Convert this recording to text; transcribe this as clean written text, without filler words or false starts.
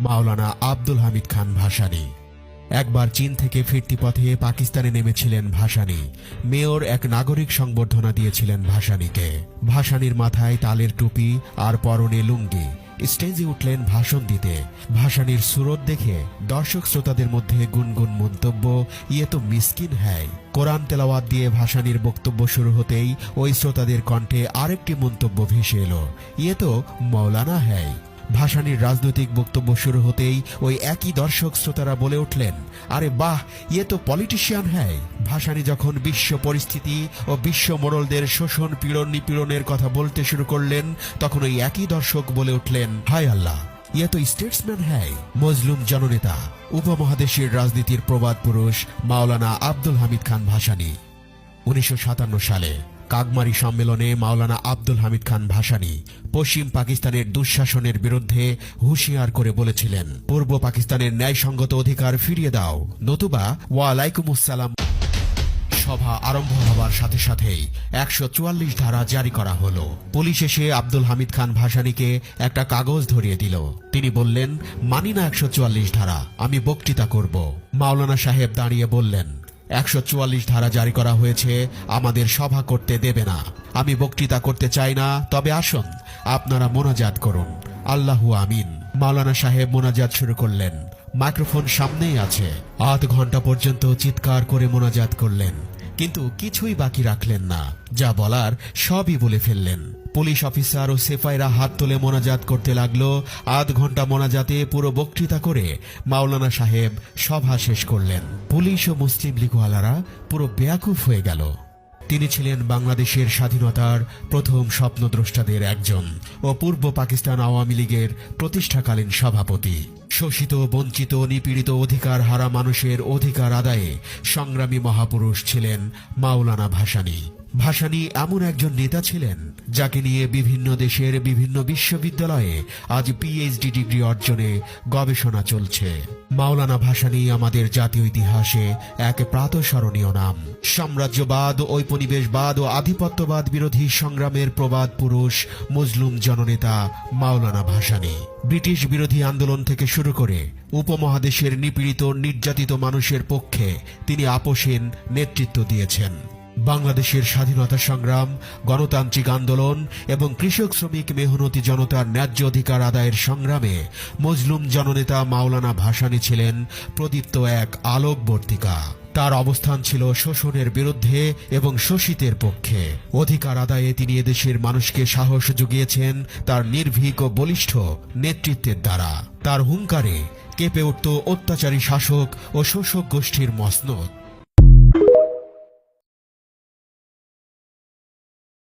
মাওলানা আব্দুল হামিদ খান ভাসানী। একবার চীন থেকে ফিরতি পথে পাকিস্তানে নেমেছিলেন ভাসানী। মেয়র এক নাগরিক সংবর্ধনা দিয়েছিলেন ভাসানীকে। ভাসানীর মাথায় তালের টুপি আর পরনে লুঙ্গি। স্টেজে উঠলেন ভাষণ দিতে। ভাসানীর সুরত দেখে দর্শক শ্রোতাদের মধ্যে গুনগুন মন্তব্য, ইয়ে তো মিসকিন হ্যায়। কোরআন তেলাওয়াত দিয়ে ভাসানীর বক্তব্য শুরু হতেই ওই শ্রোতাদের কণ্ঠে আরেকটি মন্তব্য ভেসে এলো, ইয়ে তো মৌলানা হ্যায়। ভাসানীর রাজনৈতিক বক্তব্য শুরু হতেই ওই একই দর্শক শ্রোতারা বলে উঠলেন, আরে বাহ, ইয়ে তো পলিটিশিয়ান হ্যায়। ভাসানী যখন বিশ্ব পরিস্থিতি ও বিশ্ব মোড়লদের শোষণ পীড়ন নিপীড়নের কথা বলতে শুরু করলেন, তখন ওই একই দর্শক বলে উঠলেন, হায় আল্লাহ, ইয়ে তো স্টেটসম্যান হ্যায়, মজলুম জননেতা, উপমহাদেশের রাজনীতির প্রবাদ পুরুষ মাওলানা আব্দুল হামিদ খান ভাসানী। 1957 সালে কাগমারি সম্মেলনে মাওলানা আব্দুল হামিদ খান ভাসানী পশ্চিম পাকিস্তানের দুঃশাসনের বিরুদ্ধে হুঁশিয়ার করে বলেছিলেন, পূর্ব পাকিস্তানের ন্যায়সঙ্গত অধিকার ফিরিয়ে দাও, নতুবা ওয়ালাইকুমুসসালাম। সভা আরম্ভ হবার সাথে সাথেই 144 ধারা জারি করা হলো। পুলিশ এসে আব্দুল হামিদ খান ভাসানীকে একটা কাগজ ধরিয়ে দিল। তিনি বললেন, মানি না 144 ধারা, আমি বক্তৃতা করব। মাওলানা সাহেব দাঁড়িয়ে বললেন, 144 ধারা জারি করা হয়েছে, আমাদের সভা করতে দেবে না। আমি বক্তৃতা করতে চাই না, তবে আসুন আপনারা মোনাজাত করুন, আল্লাহু আমিন। মাওলানা সাহেব মোনাজাত শুরু করলেন। মাইক্রোফোন সামনেই আছে। আধ ঘন্টা পর্যন্ত চিৎকার করে মোনাজাত করলেন, কিন্তু কিছুই বাকি রাখলেন না। যা বলার সবই বলে ফেললেন। পুলিশ অফিসার ও সেফাইরা হাত তুলে মোনাজাত করতে লাগলো। আধ ঘন্টা মোনাজাতে পুরো বক্তৃতা করে মাওলানা সাহেব সভা শেষ করলেন। পুলিশ ও মুসলিম লীগওয়ালারা পুরো বেয়াকুফ হয়ে গেল। তিনি ছিলেন বাংলাদেশের স্বাধীনতার প্রথম স্বপ্নদ্রষ্টাদের একজন ও পূর্ব পাকিস্তান আওয়ামী লীগের প্রতিষ্ঠাকালীন সভাপতি। শোষিত, বঞ্চিত, নিপীড়িত, অধিকার হারা মানুষের অধিকার আদায়ে সংগ্রামী মহাপুরুষ ছিলেন মাওলানা ভাসানী। ভাসানী এমন একজন নেতা ছিলেন যাকে নিয়ে বিভিন্ন দেশের বিভিন্ন বিশ্ববিদ্যালয়ে আজ পিএইচডি ডিগ্রি অর্জনে গবেষণা চলছে। মাওলানা ভাসানী আমাদের জাতীয় ইতিহাসে এক প্রাতঃস্মরণীয় নাম। সাম্রাজ্যবাদ, ঔপনিবেশবাদ ও আধিপত্যবাদ বিরোধী সংগ্রামের প্রবাদ পুরুষ, মজলুম জননেতা মাওলানা ভাসানী। ব্রিটিশ বিরোধী আন্দোলন থেকে শুরু করে উপমহাদেশের নিপীড়িত নির্যাতিত মানুষের পক্ষে তিনি আপোষহীন নেতৃত্ব দিয়েছেন। বাংলাদেশের স্বাধীনতা সংগ্রাম, গণতান্ত্রিক আন্দোলন এবং কৃষক শ্রমিক মেহনতি জনতার ন্যায্য অধিকার আদায়ের সংগ্রামে মজলুম জননেতা মাওলানা ভাসানী ছিলেন প্রদীপ্ত এক আলোকবর্তিকা। তার অবস্থান ছিল শোষণের বিরুদ্ধে এবং শোষিতের পক্ষে। অধিকার আদায়ে তিনি এদেশের মানুষকে সাহস জুগিয়েছেন তার নির্ভীক ও বলিষ্ঠ নেতৃত্বের দ্বারা। তার হুঙ্কারে কেঁপে উঠত অত্যাচারী শাসক ও শোষক গোষ্ঠীর মসনদ।